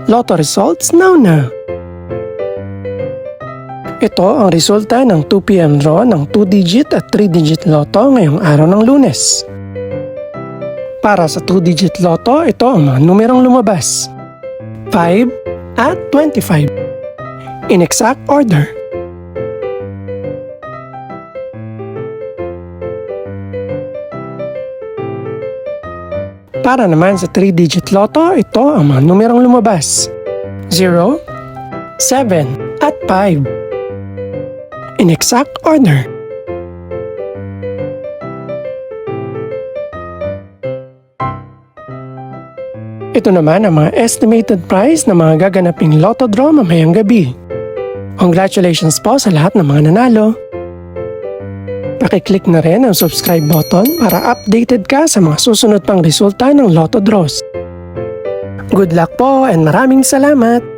Lotto results now. Ito ang resulta ng 2 PM draw ng 2-digit at 3-digit lotto ngayong araw ng Lunes. Para sa 2-digit lotto, ito ang mga numerong lumabas: 5 at 25. In exact order. Para naman sa 3-digit lotto, ito ang mga numerong lumabas: 0, 7 at 5. In exact order. Ito naman ang mga estimated price ng mga gaganaping lotto draw mamayang gabi. Congratulations po sa lahat ng mga nanalo. Pakiclick na rin ang subscribe button para updated ka sa mga susunod pang resulta ng lotto draws. Good luck po and maraming salamat!